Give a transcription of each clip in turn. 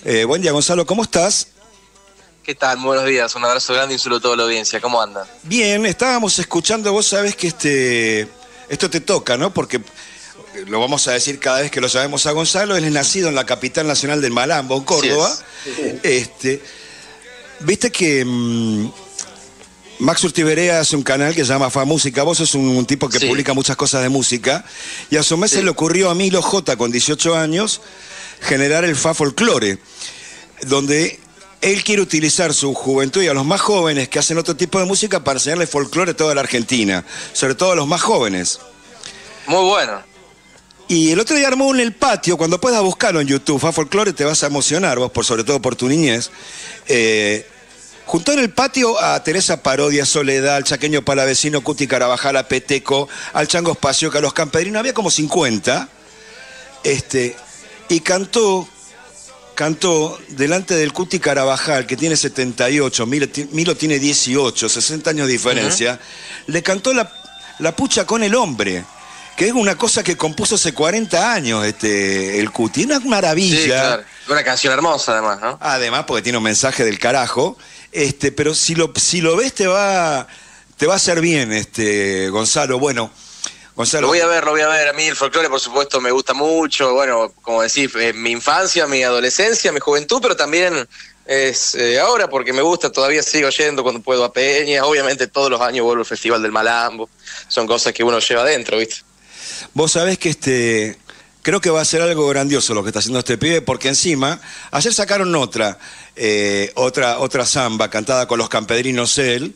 Buen día, Gonzalo, ¿cómo estás? ¿Qué tal? Muy buenos días, un abrazo grande y un saludo a toda la audiencia. ¿Cómo andan? Bien, estábamos escuchando, vos sabés que esto te toca, ¿no? Porque lo vamos a decir cada vez que lo sabemos a Gonzalo, él es nacido en la capital nacional del Malambo, en Córdoba. Viste que Max Urtiberea hace un canal que se llama Fa Música, vos sos un tipo que publica muchas cosas de música, y a su mes se le ocurrió a Milo J, con 18 años, generar el Fa Folklore, donde él quiere utilizar su juventud y a los más jóvenes que hacen otro tipo de música para enseñarle folclore a toda la Argentina, sobre todo a los más jóvenes. Muy bueno. Y el otro día armó en el patio, cuando puedas buscarlo en YouTube, Fa Folklore, te vas a emocionar vos, sobre todo por tu niñez. Juntó en el patio a Teresa Parodi, a Soledad, al Chaqueño Palavecino, Cuti Carabajal, a Peteco, al Chango Espacioca, a los Camperinos, había como 50, y cantó delante del Cuti Carabajal, que tiene 78, Milo tiene 18, 60 años de diferencia, le cantó la pucha con el hombre, que es una cosa que compuso hace 40 años el Cuti, una maravilla. Sí, claro. Una canción hermosa además, ¿no? Además, porque tiene un mensaje del carajo, pero si lo ves te va a hacer bien, Gonzalo. Bueno, Gonzalo. Lo voy a ver. A mí el folclore, por supuesto, me gusta mucho. Bueno, como decís, mi infancia, mi adolescencia, mi juventud, pero también es ahora porque me gusta, todavía sigo yendo cuando puedo a Peña. Obviamente todos los años vuelvo al Festival del Malambo. Son cosas que uno lleva adentro, ¿viste? Vos sabés que creo que va a ser algo grandioso lo que está haciendo este pibe, porque encima, ayer sacaron otra samba cantada con los Camperinos él,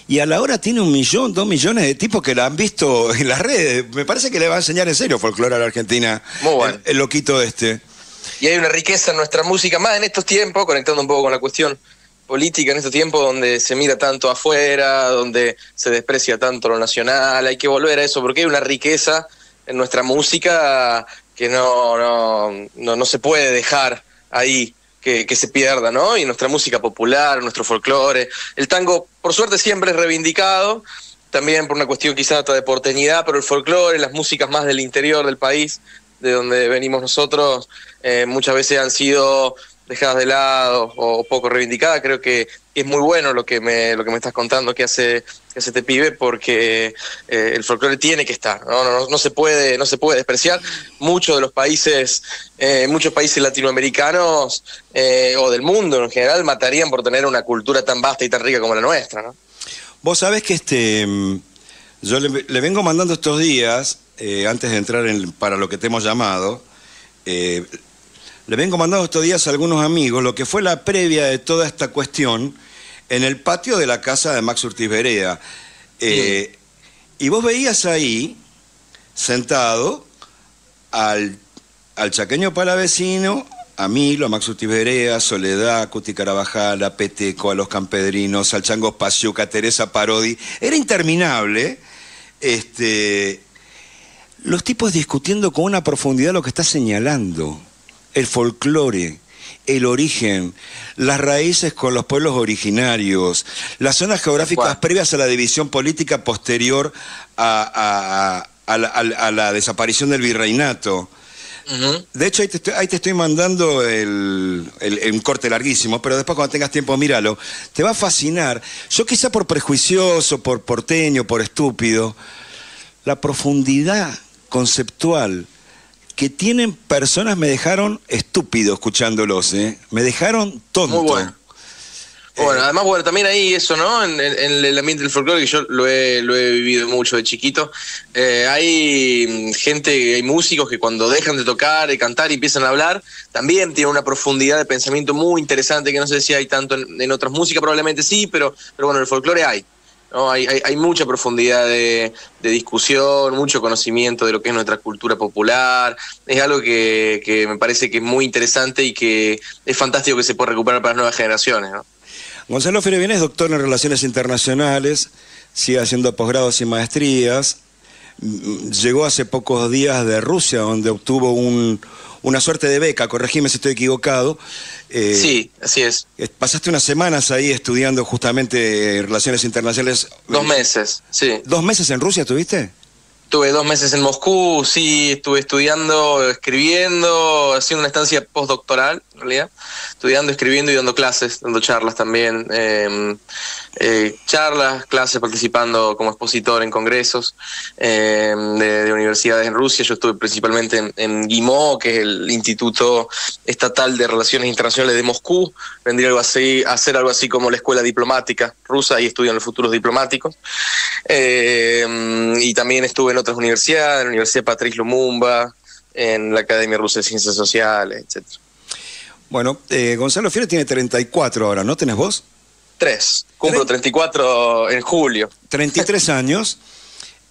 y a la hora tiene 1 millón, 2 millones de tipos que la han visto en las redes. Me parece que le va a enseñar en serio folclore a la Argentina. Muy bueno. El loquito Y hay una riqueza en nuestra música, más en estos tiempos, conectando un poco con la cuestión política, en estos tiempos donde se mira tanto afuera, donde se desprecia tanto lo nacional. Hay que volver a eso, porque hay una riqueza en nuestra música que no se puede dejar ahí que se pierda, ¿no? Y nuestra música popular, nuestro folclore. El tango, por suerte, siempre es reivindicado, también por una cuestión quizá de porteñidad, pero el folclore, las músicas más del interior del país, de donde venimos nosotros, muchas veces han sido dejadas de lado o poco reivindicadas. Creo que es muy bueno lo que me estás contando que hace este pibe, porque el folclore tiene que estar, no se puede despreciar. Muchos países latinoamericanos o del mundo en general matarían por tener una cultura tan vasta y tan rica como la nuestra, ¿no? Vos sabés que yo le vengo mandando estos días, antes de entrar para lo que te hemos llamado, le vengo mandando estos días a algunos amigos lo que fue la previa de toda esta cuestión en el patio de la casa de Max Urtiberea. Y vos veías ahí, sentado, al Chaqueño Palavecino, a Milo, a Max Urtiberea, a Soledad, a Cuti Carabajal, a Peteco, a los Camperinos, al Chango Espacioca, a Teresa Parodi. Era interminable. Los tipos discutiendo con una profundidad lo que está señalando. El folclore, el origen, las raíces con los pueblos originarios, las zonas geográficas previas a la división política posterior a la desaparición del virreinato. De hecho, ahí te estoy mandando un corte larguísimo, pero después cuando tengas tiempo míralo. Te va a fascinar. Yo quizá por prejuicioso, por porteño, por estúpido, la profundidad conceptual que tienen personas me dejaron estúpido escuchándolos, me dejaron tonto. Muy bueno. Bueno, además, también ahí eso, ¿no? En el ambiente del folclore, que yo lo he vivido mucho de chiquito, hay gente, hay músicos que cuando dejan de tocar, de cantar y empiezan a hablar, también tienen una profundidad de pensamiento muy interesante que no sé si hay tanto en otras músicas, probablemente sí, pero bueno, en el folclore hay. ¿No? Hay mucha profundidad de discusión, mucho conocimiento de lo que es nuestra cultura popular. Es algo que me parece que es muy interesante y que es fantástico que se pueda recuperar para las nuevas generaciones, ¿no? Gonzalo Ferevien es doctor en Relaciones Internacionales, sigue haciendo posgrados y maestrías. Llegó hace pocos días de Rusia, donde obtuvo una suerte de beca, corregime si estoy equivocado. Sí, así es. Pasaste unas semanas ahí estudiando justamente Relaciones Internacionales. 2 meses, sí. 2 meses en Rusia estuviste? Tuve 2 meses en Moscú, sí, estuve estudiando, escribiendo, haciendo una estancia postdoctoral, en realidad, estudiando, escribiendo y dando clases, dando charlas también, charlas, clases, participando como expositor en congresos de universidades en Rusia. Yo estuve principalmente en GIMO, que es el Instituto Estatal de Relaciones Internacionales de Moscú, vendría algo así, a ser algo así como la escuela diplomática rusa, y estudian los futuros diplomáticos. Y también estuve en otras universidades, en la Universidad Patrice Lumumba, en la Academia Rusa de Ciencias Sociales, etc. Bueno, Gonzalo Fiore tiene 34 ahora, ¿no tenés vos? 3. Cumplo 34 en julio. 33 años.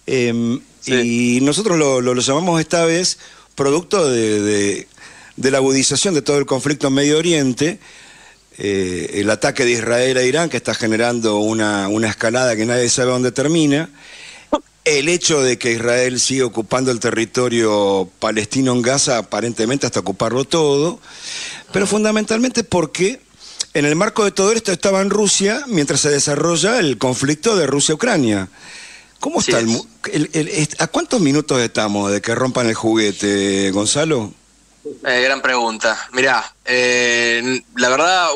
Sí. Y nosotros lo llamamos esta vez producto de la agudización de todo el conflicto en Medio Oriente, el ataque de Israel a Irán, que está generando una escalada que nadie sabe dónde termina, el hecho de que Israel sigue ocupando el territorio palestino en Gaza, aparentemente hasta ocuparlo todo, pero fundamentalmente porque en el marco de todo esto estaba en Rusia mientras se desarrolla el conflicto de Rusia-Ucrania. ¿Cómo está ¿A cuántos minutos estamos de que rompan el juguete, Gonzalo? Gran pregunta. Mirá, la verdad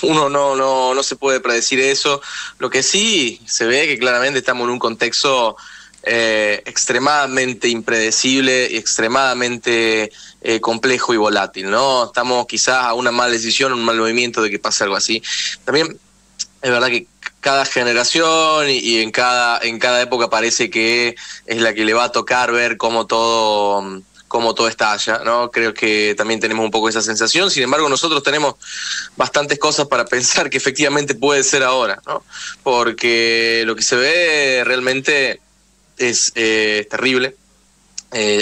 uno no se puede predecir eso. Lo que sí se ve que claramente estamos en un contexto extremadamente impredecible y extremadamente complejo y volátil, ¿no? Estamos quizás a una mala decisión, un mal movimiento de que pase algo así. También es verdad que cada generación y en cada época parece que es la que le va a tocar ver cómo todo estalla, ¿no? Creo que también tenemos un poco esa sensación. Sin embargo, nosotros tenemos bastantes cosas para pensar que efectivamente puede ser ahora, ¿no? Porque lo que se ve realmente es terrible.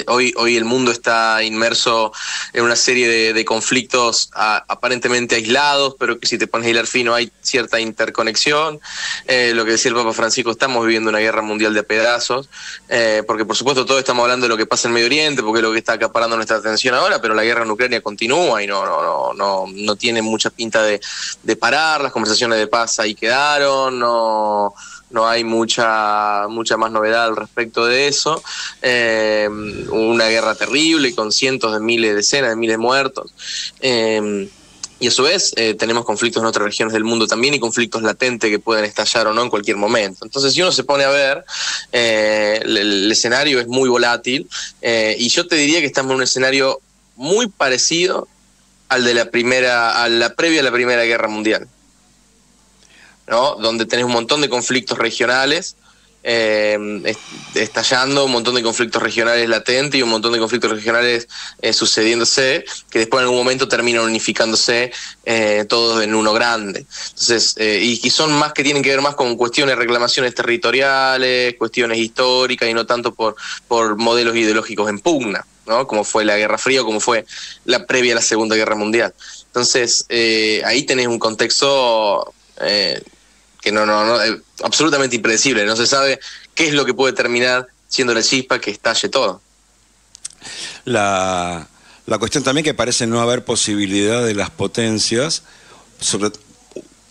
Hoy el mundo está inmerso en una serie de conflictos aparentemente aislados, pero que si te pones a hilar fino hay cierta interconexión. Lo que decía el Papa Francisco, estamos viviendo una guerra mundial de a pedazos, porque por supuesto todos estamos hablando de lo que pasa en Medio Oriente, porque es lo que está acaparando nuestra atención ahora, pero la guerra en Ucrania continúa y no tiene mucha pinta de parar. Las conversaciones de paz ahí quedaron, no hay mucha más novedad al respecto de eso. Una guerra terrible con cientos de miles, decenas de miles de muertos. Y a su vez tenemos conflictos en otras regiones del mundo también, y conflictos latentes que pueden estallar o no en cualquier momento. Entonces, si uno se pone a ver, el escenario es muy volátil, y yo te diría que estamos en un escenario muy parecido al de la previa a la Primera Guerra Mundial, ¿no? Donde tenés un montón de conflictos regionales estallando, un montón de conflictos regionales latentes y un montón de conflictos regionales sucediéndose, que después en algún momento terminan unificándose todos en uno grande. Entonces, y son más que tienen que ver más con cuestiones de reclamaciones territoriales, cuestiones históricas, y no tanto por modelos ideológicos en pugna, ¿no? Como fue la Guerra Fría o como fue la previa a la Segunda Guerra Mundial. Entonces, ahí tenés un contexto que absolutamente impredecible. No se sabe qué es lo que puede terminar siendo la chispa que estalle todo. La cuestión también que parece no haber posibilidad de las potencias,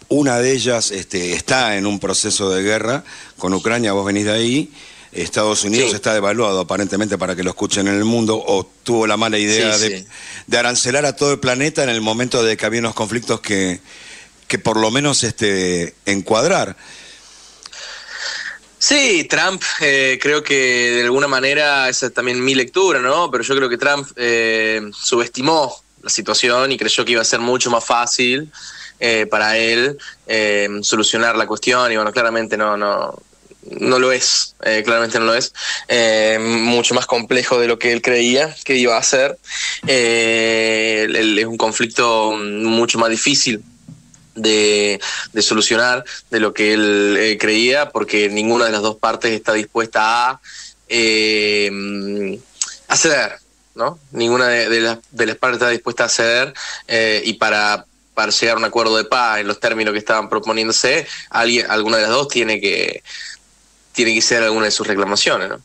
una de ellas está en un proceso de guerra con Ucrania, vos venís de ahí. Estados Unidos está devaluado aparentemente, para que lo escuchen en el mundo, o tuvo la mala idea de arancelar a todo el planeta en el momento de que había unos conflictos que por lo menos encuadrar. Sí, Trump, creo que de alguna manera, esa es también mi lectura, ¿no? Pero yo creo que Trump subestimó la situación y creyó que iba a ser mucho más fácil para él solucionar la cuestión, y bueno, claramente no lo es, claramente no lo es. Mucho más complejo de lo que él creía que iba a ser. Es un conflicto mucho más difícil de solucionar de lo que él creía, porque ninguna de las dos partes está dispuesta a ceder, ¿no? Ninguna de las partes está dispuesta a ceder, y para llegar a un acuerdo de paz en los términos que estaban proponiéndose, alguna de las dos tiene que ser alguna de sus reclamaciones, ¿no?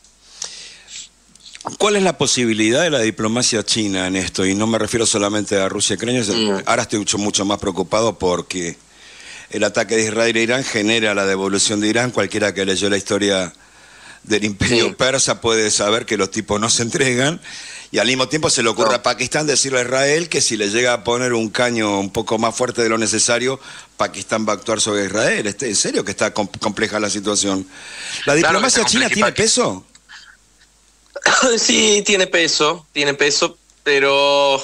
¿Cuál es la posibilidad de la diplomacia china en esto? Y no me refiero solamente a Rusia y Ucrania. Ahora estoy mucho más preocupado porque el ataque de Israel a Irán genera la devolución de Irán. Cualquiera que leyó la historia del imperio persa puede saber que los tipos no se entregan, y al mismo tiempo se le ocurre a Pakistán decirle a Israel que si le llega a poner un caño un poco más fuerte de lo necesario, Pakistán va a actuar sobre Israel. ¿En serio que está compleja la situación? ¿La diplomacia china tiene peso? Sí, tiene peso, pero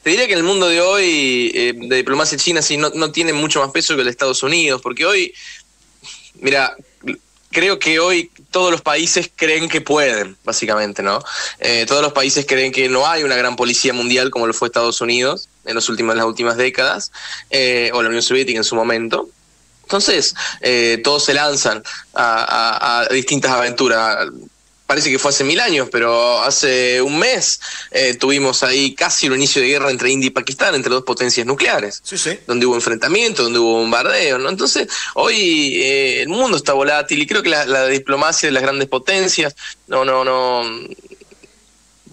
te diría que en el mundo de hoy, de diplomacia china, sí, no tiene mucho más peso que el de Estados Unidos, porque hoy, mira, creo que hoy todos los países creen que pueden, básicamente, ¿no? Todos los países creen que no hay una gran policía mundial como lo fue Estados Unidos en las últimas décadas, o la Unión Soviética en su momento. Entonces, todos se lanzan a distintas aventuras. Parece que fue hace 1000 años, pero hace un mes tuvimos ahí casi un inicio de guerra entre India y Pakistán, entre dos potencias nucleares, donde hubo enfrentamiento, donde hubo bombardeo, ¿no? Entonces, hoy el mundo está volátil y creo que la diplomacia de las grandes potencias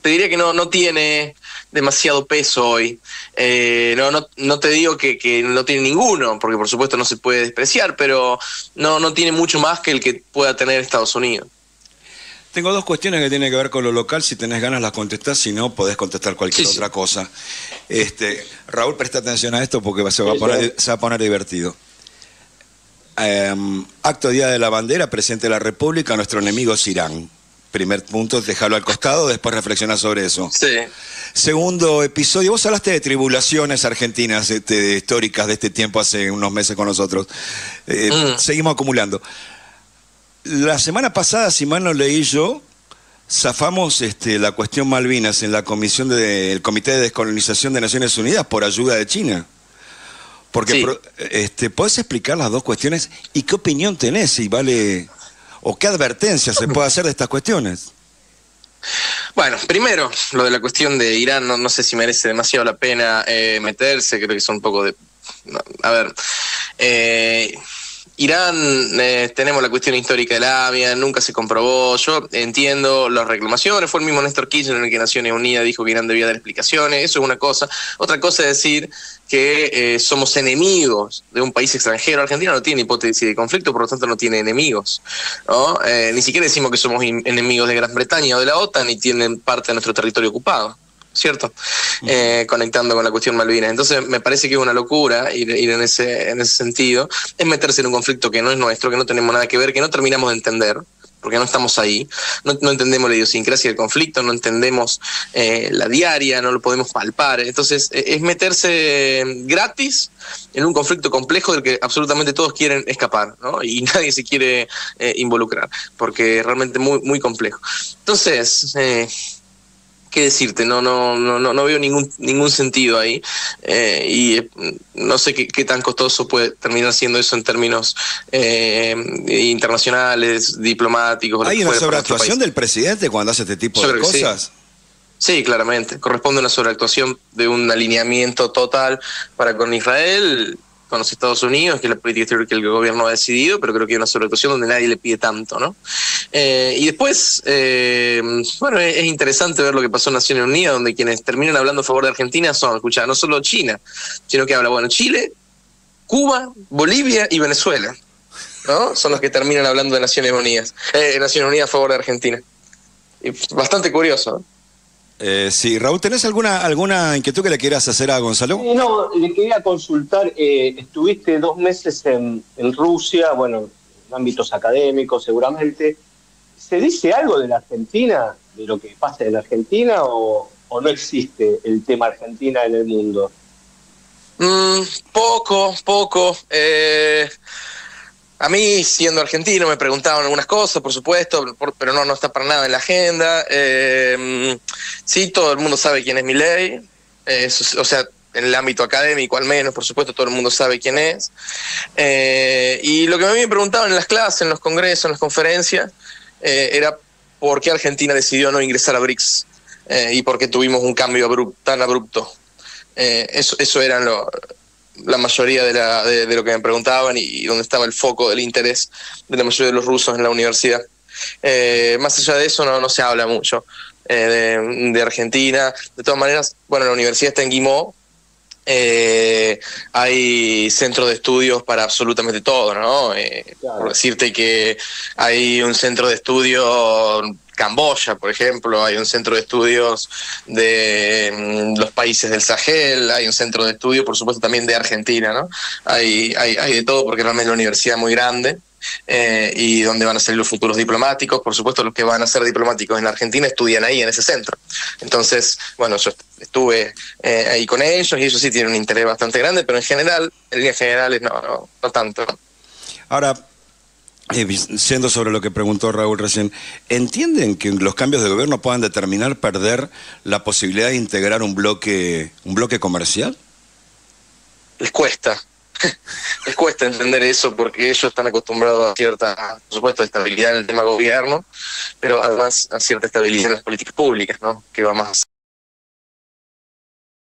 te diría que no tiene demasiado peso hoy. No te digo que no tiene ninguno, porque por supuesto no se puede despreciar, pero no tiene mucho más que el que pueda tener Estados Unidos. Tengo dos cuestiones que tienen que ver con lo local. Si tenés ganas las contestás, si no, podés contestar cualquier otra cosa. Raúl, presta atención a esto porque se va a poner divertido. Acto Día de la Bandera, presidente de la República, nuestro enemigo es Irán. Primer punto, déjalo al costado, después reflexionar sobre eso. Sí. Segundo episodio, vos hablaste de tribulaciones argentinas históricas de este tiempo hace unos meses con nosotros. Seguimos acumulando. La semana pasada, si mal no leí yo, zafamos la cuestión Malvinas en la comisión del Comité de Descolonización de Naciones Unidas por ayuda de China. Porque ¿podés explicar las dos cuestiones y qué opinión tenés si vale o qué advertencia se puede hacer de estas cuestiones? Bueno, primero, lo de la cuestión de Irán, no sé si merece demasiado la pena meterse, creo que son un poco de... a ver... Irán, tenemos la cuestión histórica del AMIA, nunca se comprobó. Yo entiendo las reclamaciones, fue el mismo Néstor Kirchner el que Naciones Unidas dijo que Irán debía dar explicaciones, eso es una cosa. Otra cosa es decir que somos enemigos de un país extranjero. Argentina no tiene hipótesis de conflicto, por lo tanto no tiene enemigos, ¿no? Ni siquiera decimos que somos enemigos de Gran Bretaña o de la OTAN y tienen parte de nuestro territorio ocupado, ¿cierto? Conectando con la cuestión Malvinas. Entonces me parece que es una locura ir en ese sentido, es meterse en un conflicto que no es nuestro, que no tenemos nada que ver, que no terminamos de entender, porque no estamos ahí, no entendemos la idiosincrasia del conflicto, no entendemos la diaria, no lo podemos palpar. Entonces es meterse gratis en un conflicto complejo del que absolutamente todos quieren escapar, ¿no? Y nadie se quiere involucrar, porque es realmente muy, muy complejo. Entonces... ¿qué decirte? No veo ningún sentido ahí, y no sé qué tan costoso puede terminar siendo eso en términos internacionales, diplomáticos. ¿Hay una sobreactuación del presidente cuando hace este tipo de cosas? Sí, claramente. Corresponde a una sobreactuación de un alineamiento total para con Israel, con los Estados Unidos, que es la política exterior que el gobierno ha decidido, pero creo que hay una sobreactuación donde nadie le pide tanto, ¿no? Y después, bueno, es interesante ver lo que pasó en Naciones Unidas, donde quienes terminan hablando a favor de Argentina son, escuchá, no solo China, sino que habla, bueno, Chile, Cuba, Bolivia y Venezuela, ¿no? Son los que terminan hablando de Naciones Unidas a favor de Argentina. Y bastante curioso, ¿no? Sí, Raúl, ¿tenés alguna inquietud que le quieras hacer a Gonzalo? No, le quería consultar, estuviste 2 meses en Rusia, bueno, en ámbitos académicos seguramente. ¿Se dice algo de la Argentina, de lo que pasa en la Argentina, o no existe el tema Argentina en el mundo? Poco. A mí, siendo argentino, me preguntaban algunas cosas, por supuesto, pero no está para nada en la agenda. Sí, todo el mundo sabe quién es Milei, o sea, en el ámbito académico al menos, por supuesto, todo el mundo sabe quién es. Y lo que a mí me preguntaban en las clases, en los congresos, en las conferencias, era por qué Argentina decidió no ingresar a BRICS y por qué tuvimos un cambio tan abrupto. Eso eran la mayoría de lo que me preguntaban y donde estaba el foco del interés de la mayoría de los rusos en la universidad. Más allá de eso no se habla mucho de Argentina. De todas maneras, bueno, la universidad está en Guimó, hay centros de estudios para absolutamente todo, ¿no? Claro. Por decirte que hay un centro de estudio Camboya, por ejemplo, hay un centro de estudios de los países del Sahel, hay un centro de estudio, por supuesto, también de Argentina, ¿no? Hay de todo, porque realmente es una universidad muy grande. Y donde van a ser los futuros diplomáticos. Por supuesto, los que van a ser diplomáticos en Argentina estudian ahí, en ese centro. Entonces, bueno, yo estuve ahí con ellos, y ellos sí tienen un interés bastante grande, pero en líneas generales, no tanto. Ahora, siendo sobre lo que preguntó Raúl recién, ¿entienden que los cambios de gobierno puedan determinar perder la posibilidad de integrar un bloque comercial? Les cuesta. Les cuesta entender eso, porque ellos están acostumbrados a cierta, por supuesto, estabilidad en el tema gobierno, pero además a cierta estabilidad en las políticas públicas, ¿no? Que va más